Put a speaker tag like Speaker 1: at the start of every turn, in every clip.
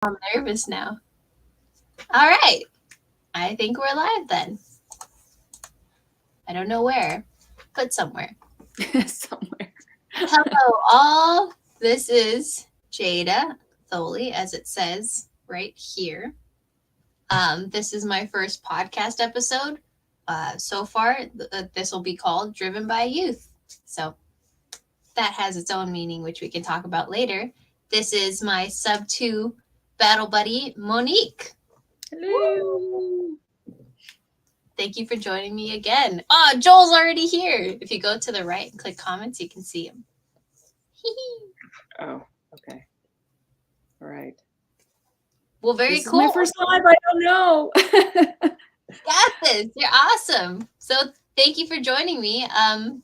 Speaker 1: I'm nervous now. All right. I think we're live then. I don't know where, but somewhere.
Speaker 2: Somewhere.
Speaker 1: Hello, all. This is Jada Thoele, as it says right here. This is my first podcast episode. So far, this will be called Driven by Youth. So that has its own meaning, which we can talk about later. This is my sub 2 battle buddy, Monique.
Speaker 2: Hello.
Speaker 1: Thank you for joining me again. Oh, Joel's already here. If you go to the right and click comments, you can see him.
Speaker 2: Oh, okay. All right.
Speaker 1: Well, very
Speaker 2: this
Speaker 1: cool.
Speaker 2: Is my first live. I don't know.
Speaker 1: Got this. You're awesome. So thank you for joining me.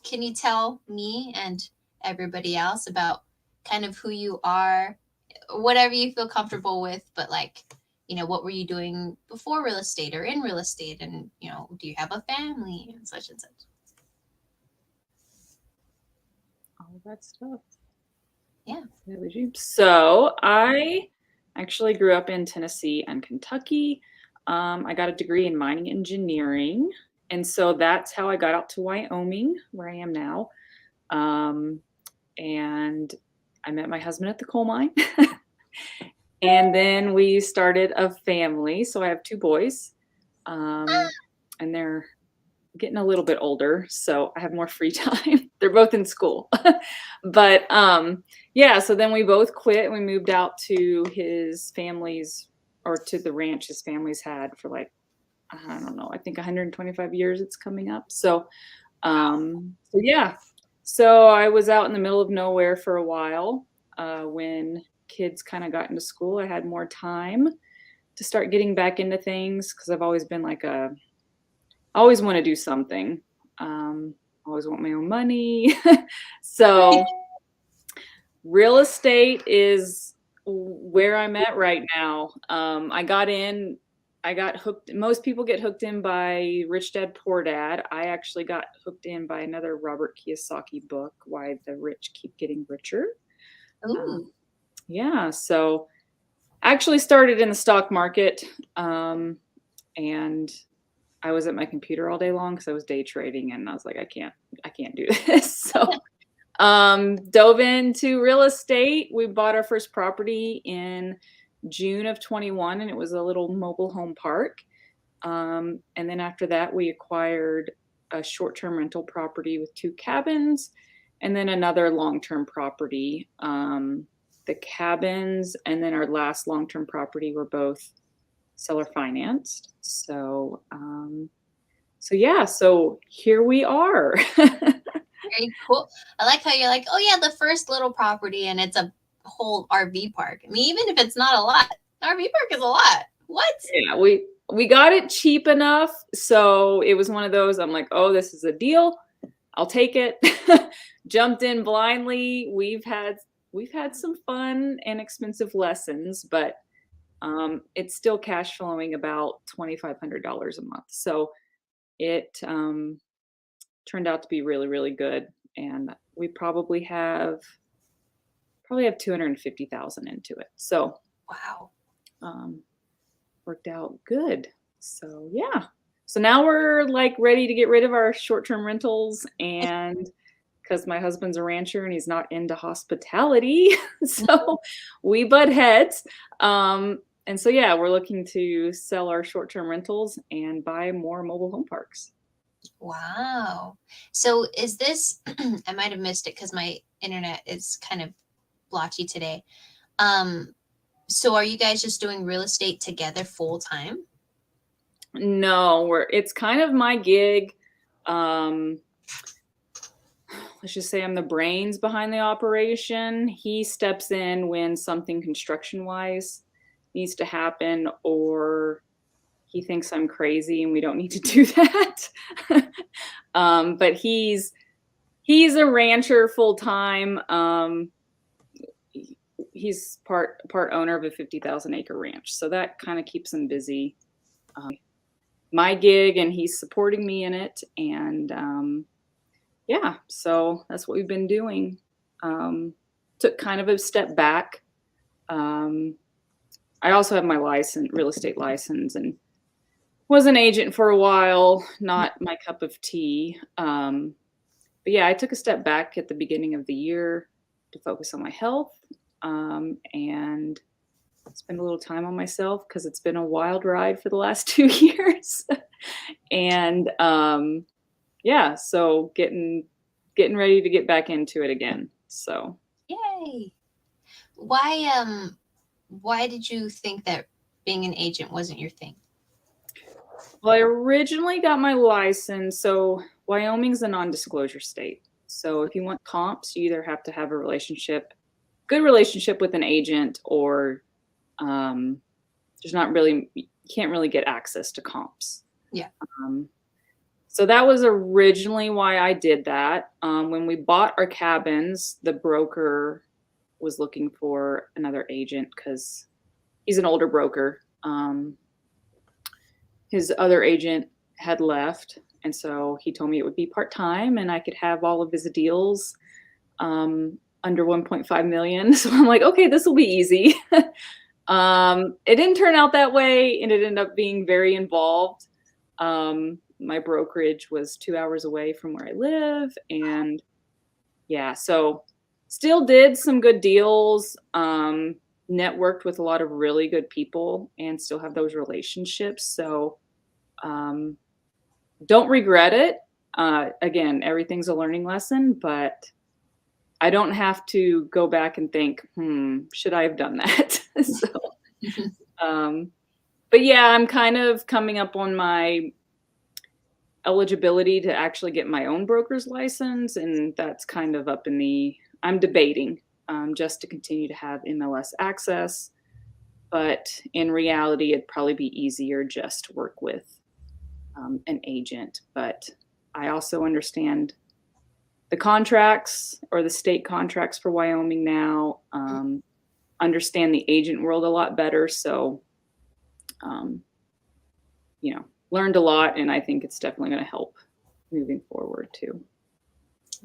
Speaker 1: Can you tell me and everybody else about kind of who you are, whatever you feel comfortable with, but like, what were you doing before real estate or in real estate? And, do you have a family and such and such?
Speaker 2: All that stuff.
Speaker 1: Yeah.
Speaker 2: So I actually grew up in Tennessee and Kentucky. I got a degree in mining engineering. And so that's how I got out to Wyoming, where I am now. And I met my husband at the coal mine. And then we started a family. So I have 2 boys. And they're getting a little bit older, so I have more free time. They're both in school. But yeah, so then we both quit and we moved out to his family's, or to the ranch his family's had for like, I don't know, I think 125 years it's coming up. So yeah. So I was out in the middle of nowhere for a while. When kids kind of got into school, I had more time to start getting back into things because I've always been like I always want to do something. Always want my own money. So real estate is where I'm at right now. I got hooked. Most people get hooked in by Rich Dad Poor Dad. I actually got hooked in by another Robert Kiyosaki book, Why the Rich Keep Getting Richer. Yeah, so I actually started in the stock market, and I was at my computer all day long because I was day trading, and I was like, I can't do this. So dove into real estate. We bought our first property in June of 21, and it was a little mobile home park. And then after that, we acquired a short-term rental property with 2 cabins, and then another long-term property. The cabins and then our last long-term property were both seller financed. So yeah, so here we are.
Speaker 1: Very cool. I like how you're like, oh yeah, the first little property and it's a whole RV park. I mean, even if it's not a lot, RV park is a lot. What?
Speaker 2: Yeah, we got it cheap enough. So it was one of those, I'm like, oh, this is a deal. I'll take it. Jumped in blindly. We've had some fun and expensive lessons, but it's still cash flowing about $2,500 a month. So it turned out to be really, really good. And we probably have 250,000 into it. So
Speaker 1: wow,
Speaker 2: worked out good. So yeah. So now we're like ready to get rid of our short-term rentals, and because my husband's a rancher and he's not into hospitality, so we butt heads. And so yeah, we're looking to sell our short-term rentals and buy more mobile home parks.
Speaker 1: Wow. So is this, I might have missed it because my internet is kind of blotchy today. So are you guys just doing real estate together full time?
Speaker 2: No, it's kind of my gig. Let's just say I'm the brains behind the operation. He steps in when something construction-wise needs to happen, or he thinks I'm crazy and we don't need to do that. But he's a rancher full time. He's part owner of a 50,000 acre ranch, so that kind of keeps him busy. My gig, and he's supporting me in it, and yeah, so that's what we've been doing. Took kind of a step back. I also have my real estate license, and was an agent for a while, not my cup of tea. But yeah, I took a step back at the beginning of the year to focus on my health, and spend a little time on myself because it's been a wild ride for the last 2 years. And yeah, so getting ready to get back into it again. So
Speaker 1: Yay. Why did you think that being an agent wasn't your thing?
Speaker 2: well, I originally got my license. So Wyoming's a non-disclosure state. So if you want comps, you either have to have a good relationship with an agent, or there's not really, you can't really get access to comps.
Speaker 1: Yeah.
Speaker 2: So that was originally why I did that. When we bought our cabins, the broker was looking for another agent because he's an older broker. His other agent had left, and so he told me it would be part-time and I could have all of his deals under 1.5 million. So I'm like, okay, this will be easy. It didn't turn out that way, and it ended up being very involved. My brokerage was 2 hours away from where I live, and yeah, so still did some good deals, networked with a lot of really good people, and still have those relationships. So don't regret it. Again, everything's a learning lesson, but I don't have to go back and think, should I have done that? So, but yeah, I'm kind of coming up on my eligibility to actually get my own broker's license, and that's kind of I'm debating just to continue to have MLS access, but in reality, it'd probably be easier just to work with an agent. But I also understand the contracts, or the state contracts for Wyoming now, understand the agent world a lot better. So, learned a lot, and I think it's definitely going to help moving forward too.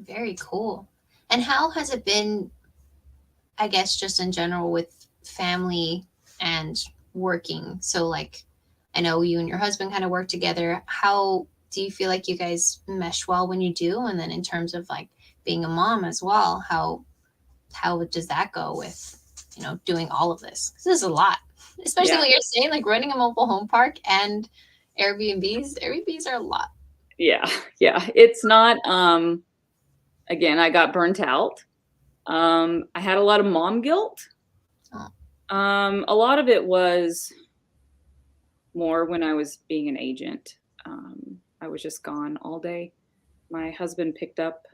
Speaker 1: Very cool. And how has it been, I guess, just in general with family and working? So like, I know you and your husband kind of work together. How do you feel like you guys mesh well when you do? And then in terms of like being a mom as well, how does that go with, doing all of this? 'Cause this is a lot, especially what you're saying, like running a mobile home park and Airbnbs. Airbnbs are a lot.
Speaker 2: Yeah. It's not, again, I got burnt out. I had a lot of mom guilt.
Speaker 1: Oh.
Speaker 2: A lot of it was more when I was being an agent. I was just gone all day. My husband picked up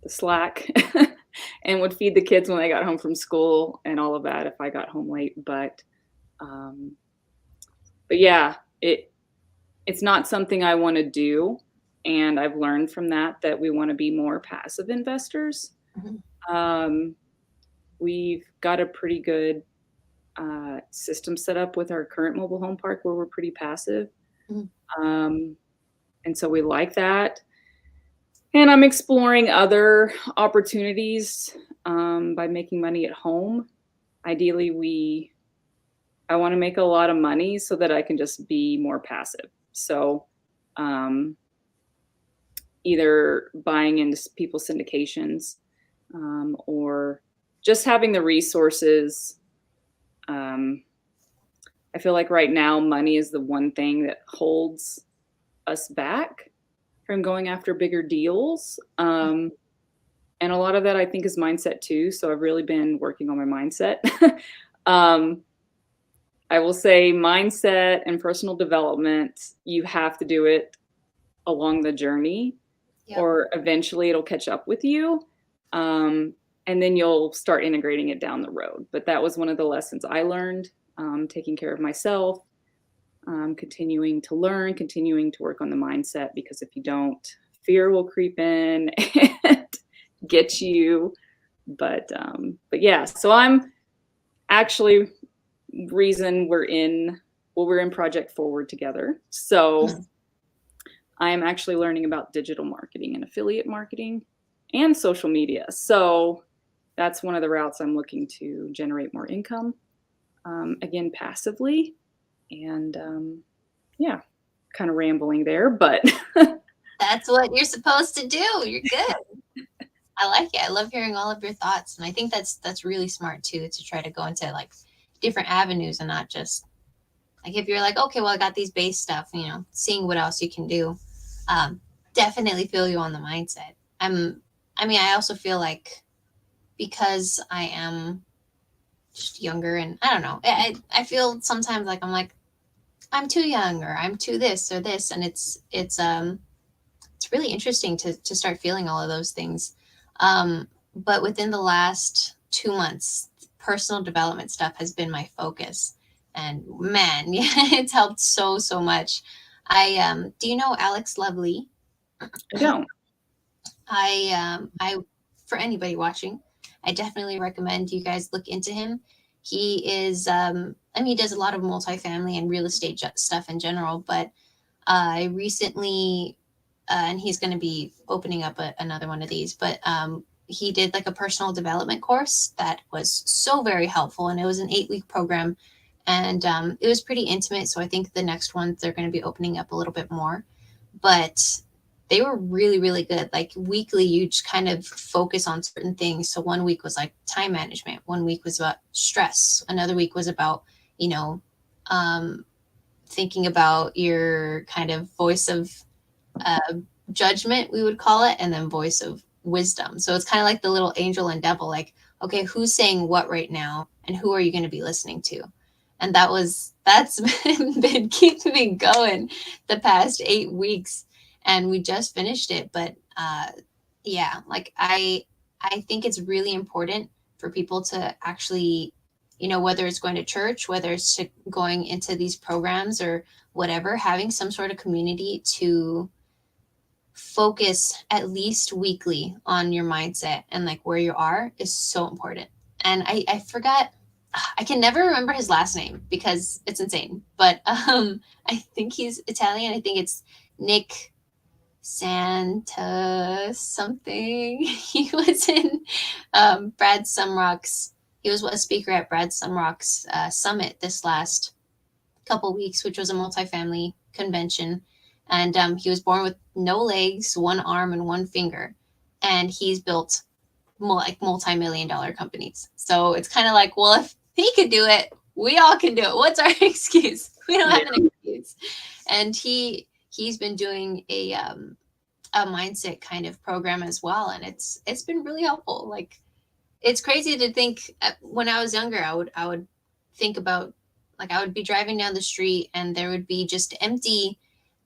Speaker 2: the slack and would feed the kids when they got home from school and all of that if I got home late. But yeah, it's not something I want to do. And I've learned from that we want to be more passive investors. Mm-hmm. We've got a pretty good system set up with our current mobile home park where we're pretty passive. Mm-hmm. And so we like that. And I'm exploring other opportunities by making money at home. Ideally, I want to make a lot of money so that I can just be more passive. So either buying into people's syndications or just having the resources. I feel like right now money is the one thing that holds us back from going after bigger deals. And a lot of that I think is mindset too. So I've really been working on my mindset. I will say mindset and personal development, you have to do it along the journey. Yep. Or eventually it'll catch up with you. And then you'll start integrating it down the road. But that was one of the lessons I learned, taking care of myself, continuing to learn, continuing to work on the mindset, because if you don't, fear will creep in and get you. But yeah, so I'm actually reason we're in Project Forward together. So I am actually learning about digital marketing and affiliate marketing and social media. So that's one of the routes I'm looking to generate more income. again, passively. And yeah, kind of rambling there, but
Speaker 1: That's what you're supposed to do. You're good. I like it. I love hearing all of your thoughts, and I think that's really smart too, to try to go into like different avenues and not just like, if you're like, okay, well, I got these base stuff, seeing what else you can do. Um, Definitely feel you on the mindset. I mean, I also feel like because I am just younger, and I don't know, I feel sometimes like I'm too young, or I'm too this or this, and it's really interesting to start feeling all of those things. But within the last 2 months, personal development stuff has been my focus, and man, yeah, it's helped so much. I do you know Alex Lovely?
Speaker 2: I don't.
Speaker 1: I for anybody watching, I definitely recommend you guys look into him. He is I mean, he does a lot of multifamily and real estate stuff in general, but I recently and he's going to be opening up another one of these, but he did like a personal development course that was so very helpful, and it was an 8-week program, and it was pretty intimate, so I think the next ones they're going to be opening up a little bit more, but they were really good. Like weekly, you just kind of focus on certain things. So one week was like time management, one week was about stress, another week was about um, thinking about your kind of voice of uh, judgment, we would call it, and then voice of wisdom. So it's kind of like the little angel and devil, like, okay, who's saying what right now, and who are you going to be listening to? And that's been keeping me going the past 8 weeks, and we just finished it. But yeah, like I think it's really important for people to actually, whether it's going to church, whether it's going into these programs or whatever, having some sort of community to focus at least weekly on your mindset and like where you are is so important. And I forgot, I can never remember his last name because it's insane, but I think he's Italian. I think it's Nick Santa something. He was in Brad Sumrock's, he was a speaker at Brad Sumrock's summit this last couple weeks, which was a multifamily convention. And he was born with no legs, one arm, and one finger. And he's built like multi-million-dollar companies. So it's kind of like, well, if he could do it, we all can do it. What's our excuse? We don't have an excuse. And he's been doing a mindset kind of program as well, and it's been really helpful. Like, it's crazy to think, when I was younger, I would think about, like, I would be driving down the street and there would be just empty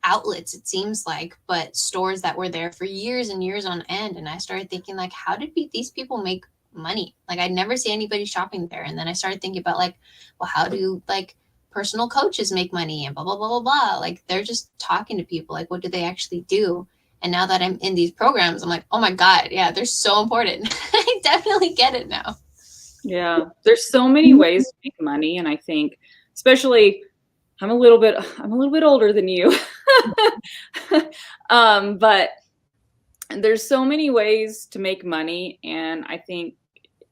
Speaker 1: outlets, it seems like, but stores that were there for years and years on end. And I started thinking, like, how did these people make money? Like, I'd never see anybody shopping there. And then I started thinking about, like, well, how do like personal coaches make money, and blah blah blah blah blah. Like, they're just talking to people. Like, what do they actually do? And now that I'm in these programs, I'm like, oh my God, yeah, they're so important. I definitely get it now.
Speaker 2: Yeah, there's so many ways to make money, and I think, especially, I'm a little bit older than you, but there's so many ways to make money, and I think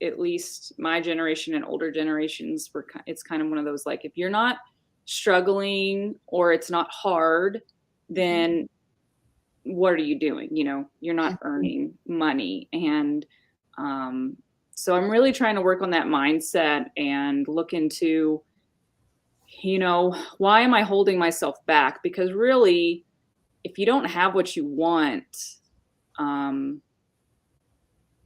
Speaker 2: at least my generation and older generations it's kind of one of those, like, if you're not struggling or it's not hard, then what are you doing? You're not earning money. And so I'm really trying to work on that mindset and look into, why am I holding myself back? Because really, if you don't have what you want,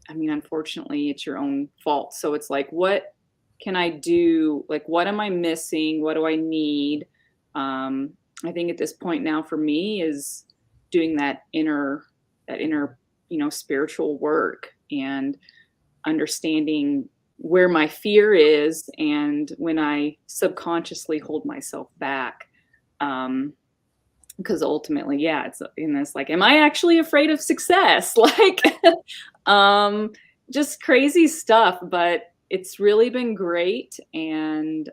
Speaker 2: I mean, unfortunately, it's your own fault. So it's like, what can I do? Like, what am I missing? What do I need? I think at this point now for me is doing that inner, spiritual work, and understanding where my fear is and when I subconsciously hold myself back. Because ultimately, yeah, it's in this, like, am I actually afraid of success? Like, just crazy stuff, but it's really been great. And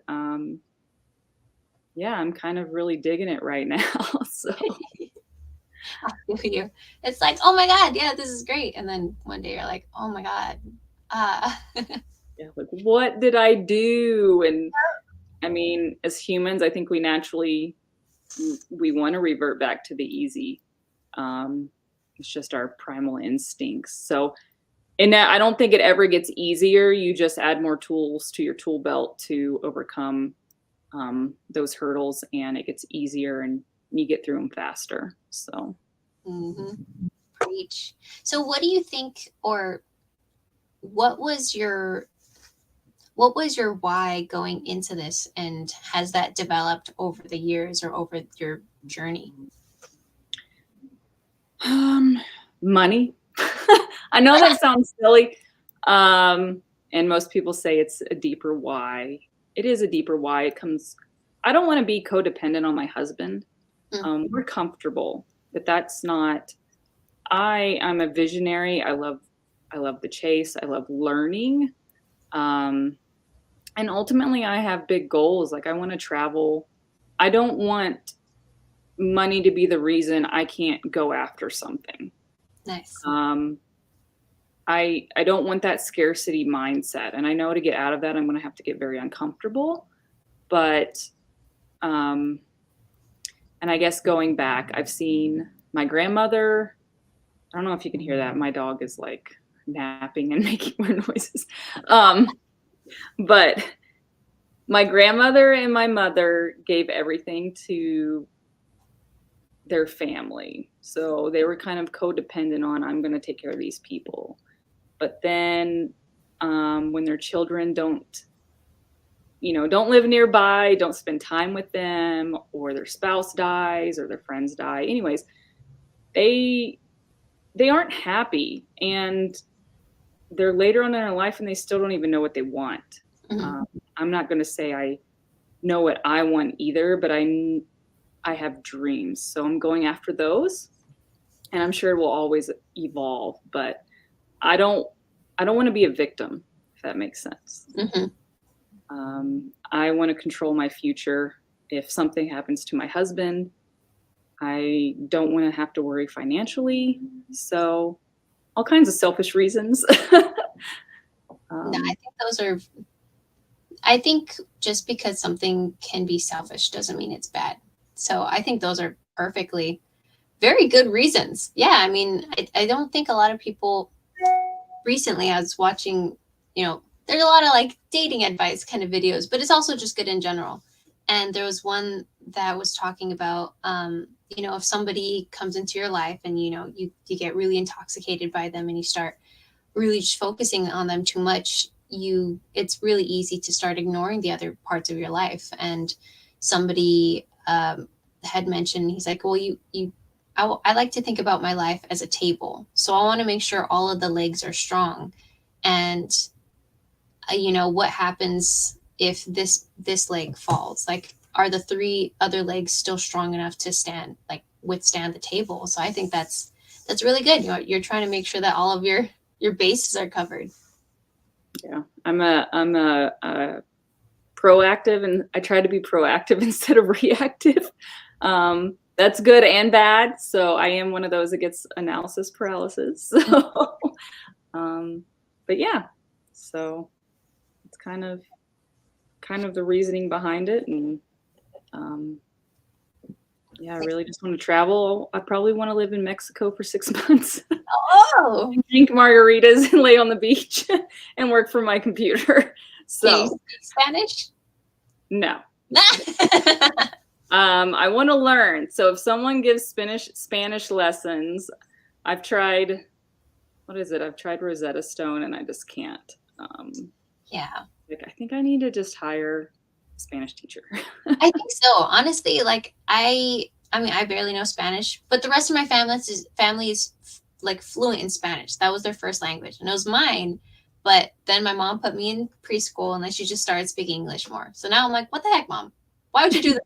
Speaker 2: yeah, I'm kind of really digging it right now. So
Speaker 1: I feel you. It's like, oh my God, yeah, this is great. And then one day you're like, oh my God.
Speaker 2: yeah, like, what did I do? And I mean, as humans, I think we naturally we want to revert back to the easy. It's just our primal instincts. So, and that, I don't think it ever gets easier. You just add more tools to your tool belt to overcome those hurdles, and it gets easier, and you get through them faster. So,
Speaker 1: Preach. So, what do you think, or what was your why going into this, and has that developed over the years or over your journey?
Speaker 2: Money. I know that sounds silly. And most people say it's a deeper why. It is a deeper why. It comes, I don't want to be codependent on my husband. We're comfortable, but that's not, I'm a visionary. I love the chase. I love learning. And ultimately I have big goals. Like I want to travel. I don't want money to be the reason I can't go after something.
Speaker 1: Nice.
Speaker 2: I don't want that scarcity mindset. And I know to get out of that, I'm going to have to get very uncomfortable. But, and I guess going back, I've seen my grandmother. I don't know if you can hear that. My dog is like napping and making more noises. But my grandmother and my mother gave everything to their family. So they were kind of codependent on, I'm going to take care of these people. But then when their children don't live nearby, don't spend time with them, or their spouse dies or their friends die. Anyways, they aren't happy, and they're later on in their life and they still don't even know what they want. I'm not going to say I know what I want either, but I have dreams. So I'm going after those, and I'm sure it will always evolve, but I don't want to be a victim, if that makes sense. I want to control my future. If something happens to my husband, I don't want to have to worry financially. So all kinds of selfish reasons.
Speaker 1: No, I think just because something can be selfish doesn't mean it's bad. So I think those are perfectly very good reasons. Yeah, I mean, I don't think a lot of people. Recently I was watching, there's a lot of like dating advice kind of videos, but it's also just good in general. And there was one that was talking about, if somebody comes into your life and, you get really intoxicated by them and you start really just focusing on them too much, it's really easy to start ignoring the other parts of your life. And somebody had mentioned, he's like, well, I like to think about my life as a table. So I want to make sure all of the legs are strong. And, what happens if this leg falls? Like, are the 3 other legs still strong enough to withstand the table? So I think that's really good. You're trying to make sure that all of your bases are covered.
Speaker 2: Yeah, I'm a proactive, and I try to be proactive instead of reactive. That's good and bad. So I am one of those that gets analysis paralysis. So, but yeah, so it's kind of the reasoning behind it. And, yeah, I really just want to travel. I probably want to live in Mexico for 6 months.
Speaker 1: Oh,
Speaker 2: Drink margaritas and lay on the beach and work from my computer. So,
Speaker 1: can you speak Spanish?
Speaker 2: No. I want to learn. So if someone gives Spanish lessons, I've tried, I've tried Rosetta Stone, and I just can't.
Speaker 1: Yeah.
Speaker 2: I think I need to just hire a Spanish teacher.
Speaker 1: I think so. Honestly, I mean, I barely know Spanish, but the rest of my family is like fluent in Spanish. That was their first language, and it was mine. But then my mom put me in preschool, and then she just started speaking English more. So now I'm like, what the heck, Mom? Why would you do that?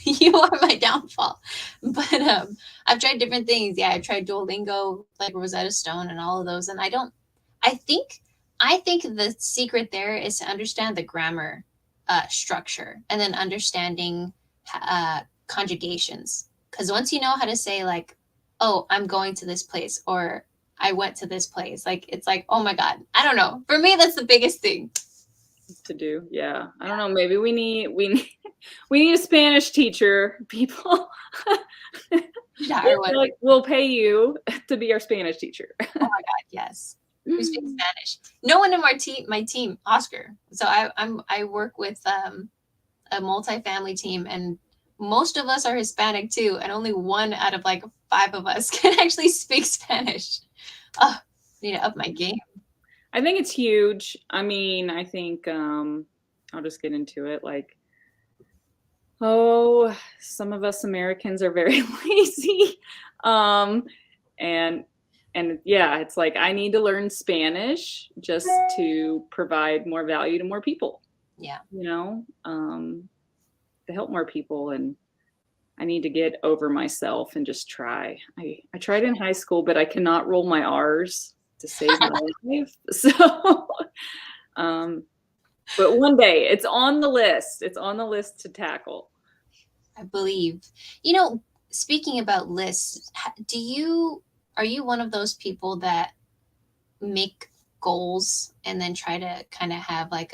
Speaker 1: You are my downfall. But I've tried different things. Yeah, I've tried Duolingo, like Rosetta Stone, and all of those. And I think the secret there is to understand the grammar structure, and then understanding conjugations. Because once you know how to say like, oh, I'm going to this place, or I went to this place, like it's like, oh my God, I don't know. For me, that's the biggest thing.
Speaker 2: to do. Yeah. I don't know. Maybe we need a Spanish teacher, people.
Speaker 1: Should hire one.
Speaker 2: We'll pay you to be our Spanish teacher.
Speaker 1: Oh my God, yes. Who speaks Spanish? No one in my team, Oscar. So I work with a multifamily team, and most of us are Hispanic too, and only one out of like 5 of us can actually speak Spanish. Oh, I need to up my game.
Speaker 2: I think it's huge. I mean, I think I'll just get into it. Like, some of us Americans are very lazy. And yeah, it's like I need to learn Spanish just to provide more value to more people.
Speaker 1: Yeah.
Speaker 2: You know, to help more people, and I need to get over myself and just try. I tried in high school, but I cannot roll my R's to save my life. So, but one day it's on the list. It's on the list to tackle.
Speaker 1: I believe. Speaking about lists, are you one of those people that make goals and then try to kind of have like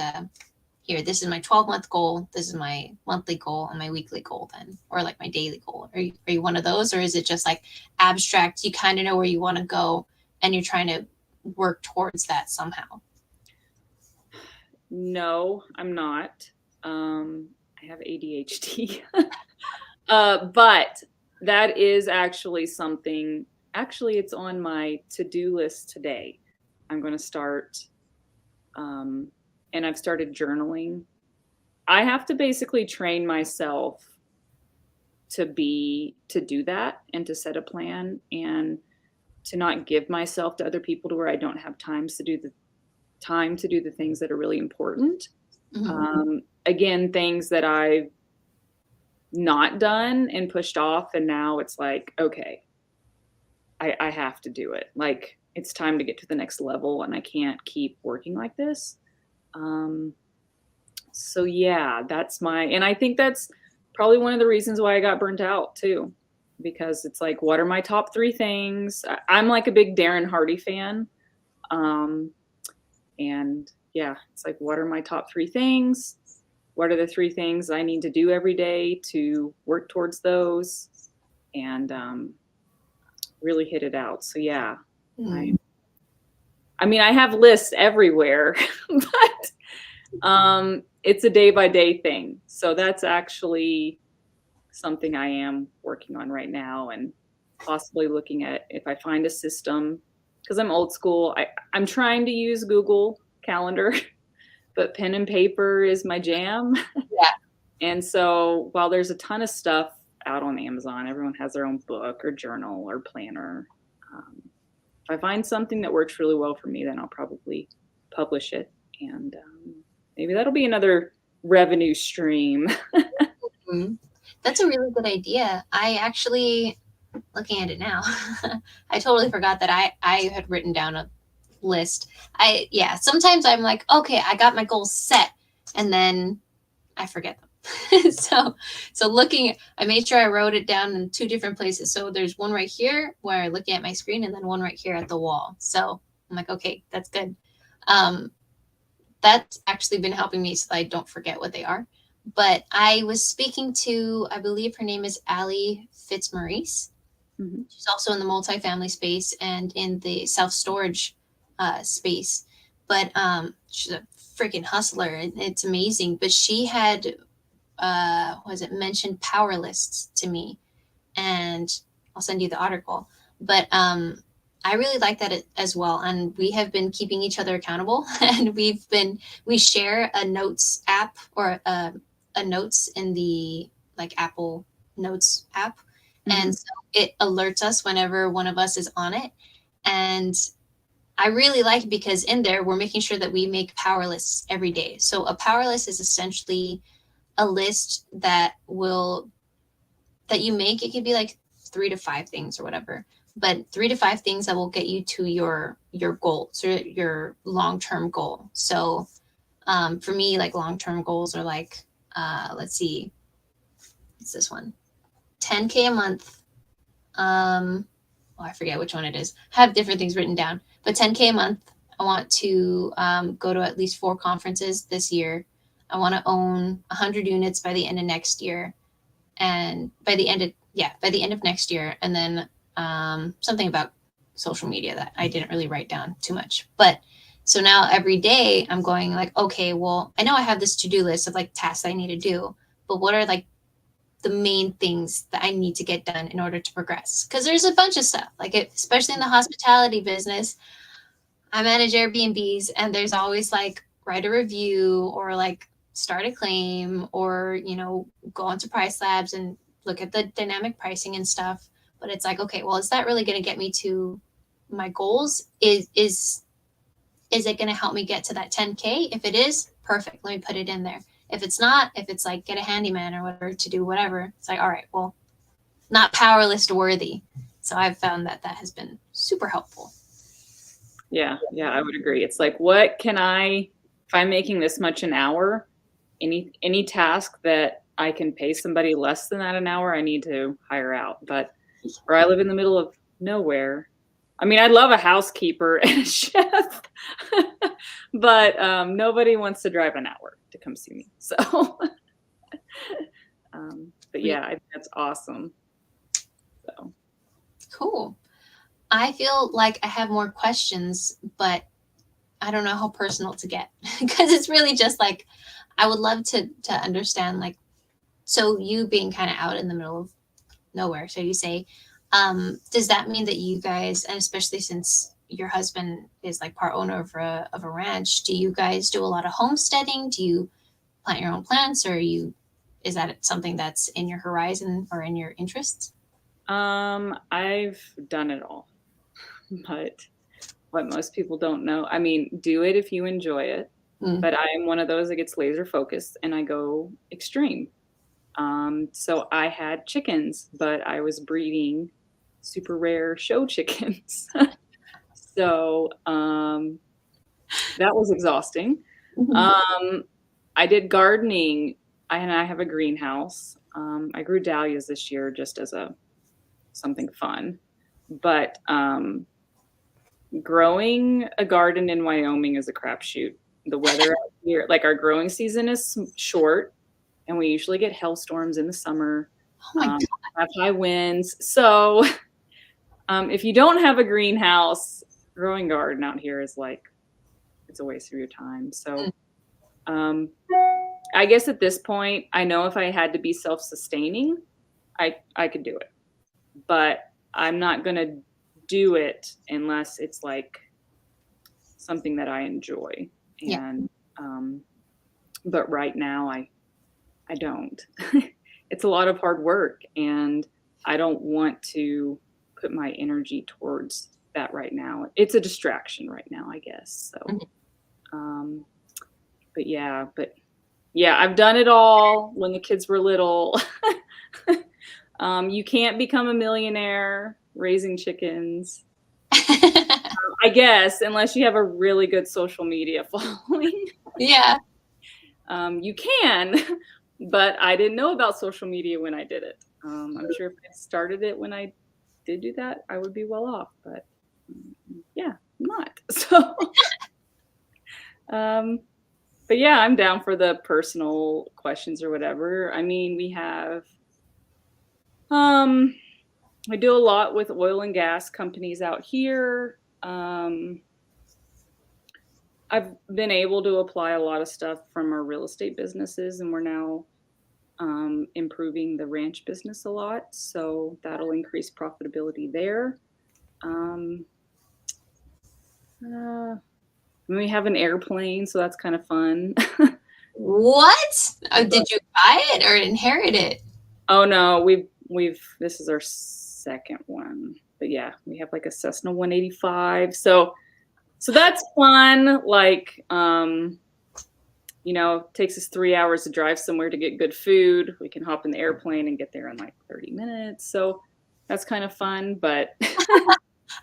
Speaker 1: this is my 12-month goal, this is my monthly goal, and my weekly goal then, or like my daily goal? Are you one of those, or is it just like abstract, you kind of know where you want to go and you're trying to work towards that somehow?
Speaker 2: No, I'm not. I have ADHD. But that is actually something, it's on my to-do list today. I'm going to start, and I've started journaling. I have to basically train myself to do that and to set a plan, and to not give myself to other people to where I don't have time to do the things that are really important.
Speaker 1: Mm-hmm.
Speaker 2: Again, things that I've not done and pushed off, and now it's like, okay, I have to do it. Like, it's time to get to the next level, and I can't keep working like this. So yeah, and I think that's probably one of the reasons why I got burnt out too, because it's like, what are my top 3 things? I'm like a big Darren Hardy fan. And yeah, it's like, what are my top 3 things? What are the 3 things I need to do every day to work towards those, and really hit it out. So yeah, I mean, I have lists everywhere, but it's a day by day thing. So that's actually something I am working on right now, and possibly looking at if I find a system, because I'm old school. I'm trying to use Google Calendar, but pen and paper is my jam.
Speaker 1: Yeah.
Speaker 2: And so while there's a ton of stuff out on Amazon, everyone has their own book or journal or planner. If I find something that works really well for me, then I'll probably publish it. And maybe that'll be another revenue stream.
Speaker 1: That's a really good idea. I actually, looking at it now, I totally forgot that I had written down a list. Sometimes I'm like, okay, I got my goals set, and then I forget them. so I made sure I wrote it down in 2 different places. So there's one right here where I'm looking at my screen, and then one right here at the wall. So I'm like, okay, that's good. That's actually been helping me so I don't forget what they are. But I was speaking to, I believe her name is Allie Fitzmaurice. Mm-hmm. She's also in the multifamily space and in the self-storage space. But she's a freaking hustler, and it's amazing. But she had, mentioned power lists to me, and I'll send you the article. But I really like that as well. And we have been keeping each other accountable, and we share a notes app, or a notes in the like Apple Notes app. Mm-hmm. And so it alerts us whenever one of us is on it. And I really like it because in there, we're making sure that we make power lists every day. So a power list is essentially a list that you make. It could be like 3 to 5 things or whatever, but 3 to 5 things that will get you to your goals, or your long-term goal. So for me, like long-term goals are like, let's see, it's this one, 10K a month. I forget which one it is. I have different things written down, but 10K a month. I want to go to at least 4 conferences this year. I want to own 100 units by the end of next year, and by the end of next year. And then something about social media that I didn't really write down too much. But so now every day I'm going like, okay, well, I know I have this to-do list of like tasks I need to do, but what are like the main things that I need to get done in order to progress? Because there's a bunch of stuff, like especially in the hospitality business. I manage Airbnbs, and there's always like write a review or like start a claim or, go onto Price Labs and look at the dynamic pricing and stuff. But it's like, okay, well, is that really going to get me to my goals? Is it going to help me get to that 10K? If it is, perfect. Let me put it in there. If it's not, if it's like get a handyman or whatever to do whatever, it's like, all right, well, not power list worthy. So I've found that has been super helpful.
Speaker 2: Yeah, I would agree. It's like, what can if I'm making this much an hour, any task that I can pay somebody less than that an hour, I need to hire out. But or I live in the middle of nowhere. I mean, I'd love a housekeeper and a chef, but nobody wants to drive an hour to come see me. So, but yeah, I think that's awesome. So
Speaker 1: cool. I feel like I have more questions, but I don't know how personal to get, because it's really just like, I would love to understand, like, so you being kind of out in the middle of nowhere. So you say, does that mean that you guys, and especially since your husband is like part owner of a ranch, do you guys do a lot of homesteading? Do you plant your own plants, or is that something that's in your horizon or in your interests?
Speaker 2: I've done it all, but what most people don't know, I mean, do it if you enjoy it, but I am one of those that gets laser focused and I go extreme. So I had chickens, but I was breeding super rare show chickens. So that was exhausting. I did gardening, and I have a greenhouse. I grew dahlias this year just as something fun. But growing a garden in Wyoming is a crapshoot. The weather out here, like our growing season is short, and we usually get hailstorms in the summer.
Speaker 1: Oh my God.
Speaker 2: Have high winds. So if you don't have a greenhouse, growing garden out here is like, it's a waste of your time. So I guess at this point, I know if I had to be self-sustaining, I could do it. But I'm not going to do it unless it's like something that I enjoy. And but right now I don't. It's a lot of hard work, and I don't want to put my energy towards that right now. It's a distraction right now, I guess. So but yeah, I've done it all when the kids were little. You can't become a millionaire raising chickens, I guess, unless you have a really good social media following.
Speaker 1: Yeah.
Speaker 2: You can, but I didn't know about social media when I did it. I'm sure if I started it when I did do that, I would be well off, but yeah, I'm not. So, but yeah, I'm down for the personal questions or whatever. I mean, we have, I do a lot with oil and gas companies out here. I've been able to apply a lot of stuff from our real estate businesses, and we're now improving the ranch business a lot. So that'll increase profitability there. We have an airplane, so that's kind of fun.
Speaker 1: What? Did you buy it or inherit it?
Speaker 2: Oh no, this is our second one. But yeah, we have like a Cessna 185. So that's fun. Like, it takes us 3 hours to drive somewhere to get good food. We can hop in the airplane and get there in like 30 minutes. So that's kind of fun, but.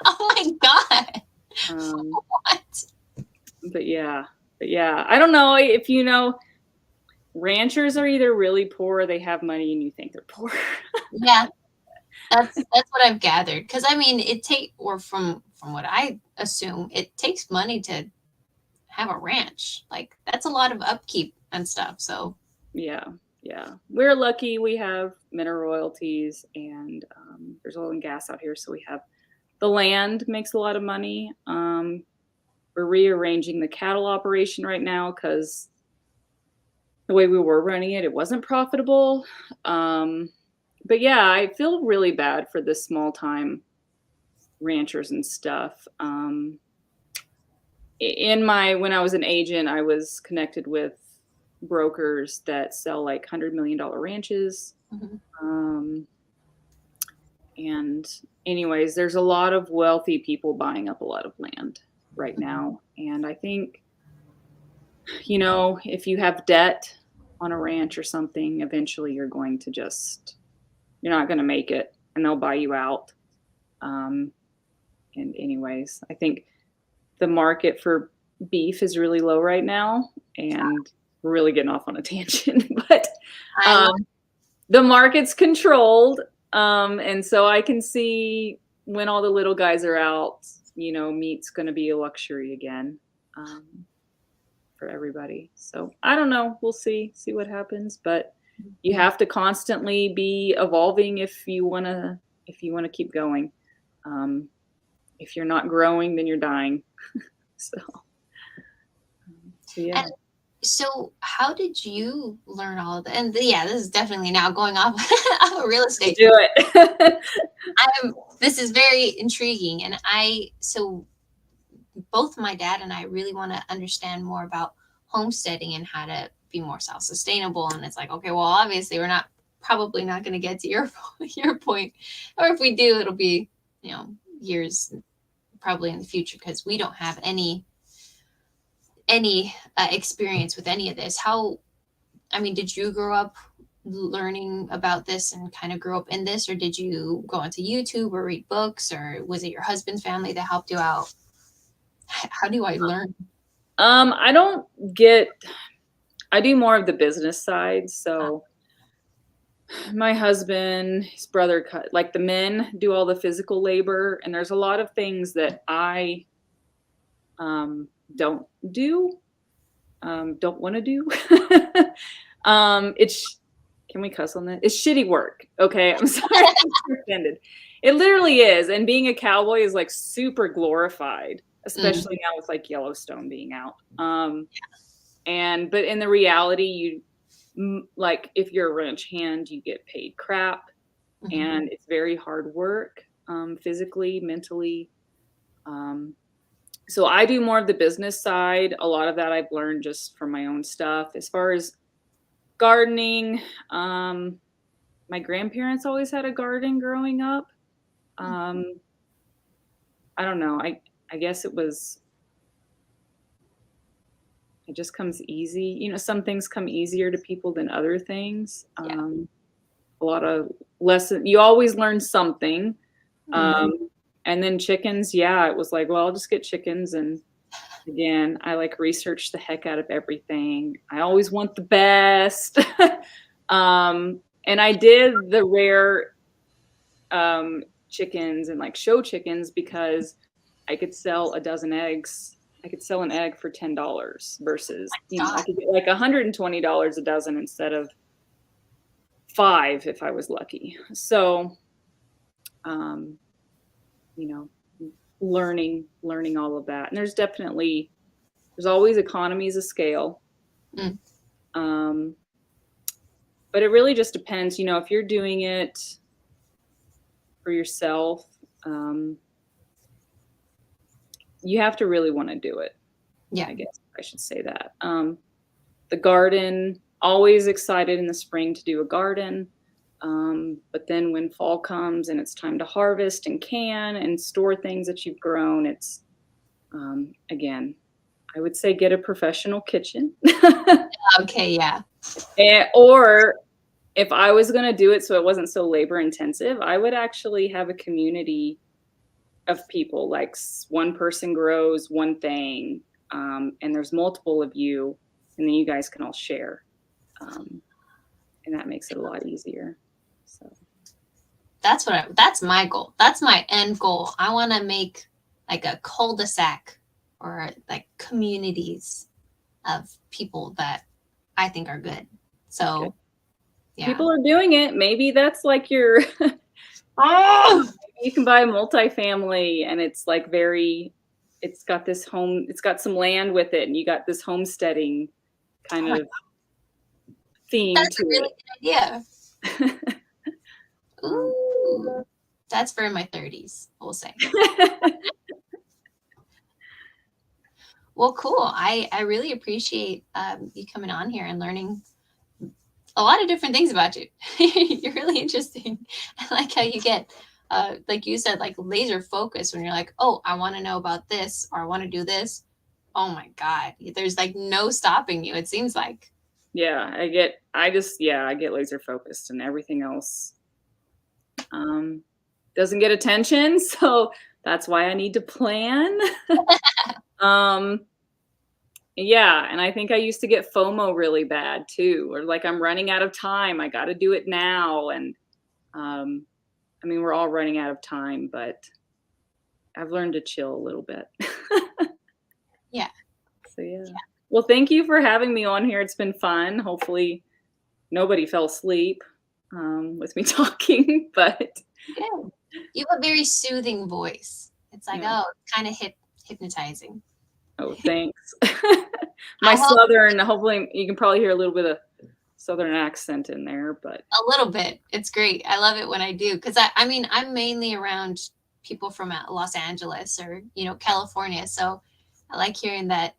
Speaker 1: Oh my God. What?
Speaker 2: But yeah, I don't know if ranchers are either really poor or they have money and you think they're poor.
Speaker 1: Yeah. That's what I've gathered. Because I mean, from what I assume, it takes money to have a ranch. Like that's a lot of upkeep and stuff. So
Speaker 2: Yeah, yeah. We're lucky we have mineral royalties and there's oil and gas out here, so we have the land makes a lot of money. We're rearranging the cattle operation right now because the way we were running it, it wasn't profitable. But yeah, I feel really bad for the small time ranchers and stuff. When I was an agent, I was connected with brokers that sell like $100 million ranches.
Speaker 1: mhm.
Speaker 2: Um, and anyways, there's a lot of wealthy people buying up a lot of land right now. And I think, if you have debt on a ranch or something, eventually you're not going to make it and they'll buy you out. And anyways, I think the market for beef is really low right now, and we're really getting off on a tangent, but
Speaker 1: I love
Speaker 2: the market's controlled. And so I can see when all the little guys are out, meat's going to be a luxury again for everybody. So I don't know. We'll see what happens, but you have to constantly be evolving if you want to keep going. If you're not growing, then you're dying. So yeah.
Speaker 1: And so, how did you learn all of that? And yeah, this is definitely now going off of real estate.
Speaker 2: Do it.
Speaker 1: This is very intriguing, and so both my dad and I really want to understand more about homesteading and how to be more self-sustainable. And it's like, okay, well, obviously, we're probably not going to get to your point, or if we do, it'll be years probably in the future because we don't have any experience with any of this. Did you grow up learning about this and kind of grow up in this, or did you go onto YouTube or read books, or was it your husband's family that helped you out? How do I learn?
Speaker 2: I do more of the business side. So my husband, his brother, like the men do all the physical labor, and there's a lot of things that I don't want to do. Can we cuss on that? It's shitty work. Okay. I'm sorry. I'm offended. It literally is. And being a cowboy is like super glorified, especially now with like Yellowstone being out. But in the reality, like if you're a ranch hand, you get paid crap, and it's very hard work, physically, mentally. So I do more of the business side. A lot of that I've learned just from my own stuff. As far as gardening, my grandparents always had a garden growing up. I don't know. I guess it just comes easy. Some things come easier to people than other things.
Speaker 1: Yeah.
Speaker 2: A lot of lessons. You always learn something. And then chickens, yeah, it was like, well, I'll just get chickens. And again, I like research the heck out of everything. I always want the best. And I did the rare chickens and like show chickens because I could sell a dozen eggs. I could sell an egg for $10 versus, I could get like $120 a dozen instead of 5 if I was lucky. So, learning all of that. And there's always economies of scale. But it really just depends, if you're doing it for yourself, you have to really want to do it.
Speaker 1: Yeah.
Speaker 2: I guess I should say that. The garden, always excited in the spring to do a garden. But then when fall comes and it's time to harvest and can and store things that you've grown, it's, again, I would say get a professional kitchen.
Speaker 1: Okay, yeah.
Speaker 2: Or if I was going to do it so it wasn't so labor intensive, I would actually have a community of people, like one person grows one thing, and there's multiple of you, and then you guys can all share. And that makes it a lot easier. So
Speaker 1: that's my goal. That's my end goal. I want to make like a cul-de-sac or like communities of people that I think are good. So,
Speaker 2: Okay.
Speaker 1: yeah.
Speaker 2: People are doing it. Maybe that's like your,
Speaker 1: Oh!
Speaker 2: you can buy a multifamily and it's like it's got this home, it's got some land with it and you got this homesteading kind of theme
Speaker 1: That's
Speaker 2: to
Speaker 1: a really good idea.
Speaker 2: it.
Speaker 1: Ooh, that's for my 30s, we'll say. Well, cool. I really appreciate you coming on here and learning a lot of different things about you. You're really interesting. I like how you get, like you said, like laser focus when you're like, oh, I want to know about this or I want to do this. Oh my God. There's like no stopping you, it seems like.
Speaker 2: Yeah, I get laser focused and everything else doesn't get attention. So that's why I need to plan. Yeah, and I think I used to get FOMO really bad too, or like I'm running out of time. I got to do it now. And I mean, we're all running out of time, but I've learned to chill a little bit.
Speaker 1: Yeah.
Speaker 2: So yeah. Well, thank you for having me on here. It's been fun. Hopefully nobody fell asleep with me talking, but
Speaker 1: Yeah. You have a very soothing voice. It's like,
Speaker 2: yeah.
Speaker 1: oh, kind of hypnotizing.
Speaker 2: Oh, thanks.
Speaker 1: I hope
Speaker 2: Hopefully you can probably hear a little bit of Southern accent in there, but
Speaker 1: a little bit. It's great. I love it when I do. Because I mean, I'm mainly around people from Los Angeles or, California. So I like hearing that,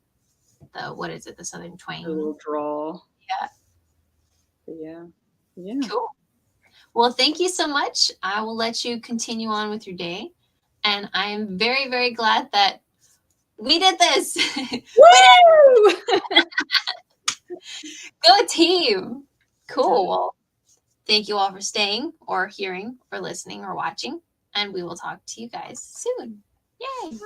Speaker 1: what is it, the Southern
Speaker 2: a
Speaker 1: twang.
Speaker 2: little draw.
Speaker 1: Yeah.
Speaker 2: But yeah.
Speaker 1: Cool. Well, thank you so much. I will let you continue on with your day. And I am very, very glad that we did this.
Speaker 2: Woo!
Speaker 1: Go team. Cool. Well, thank you all for staying or hearing or listening or watching. And we will talk to you guys soon. Yay.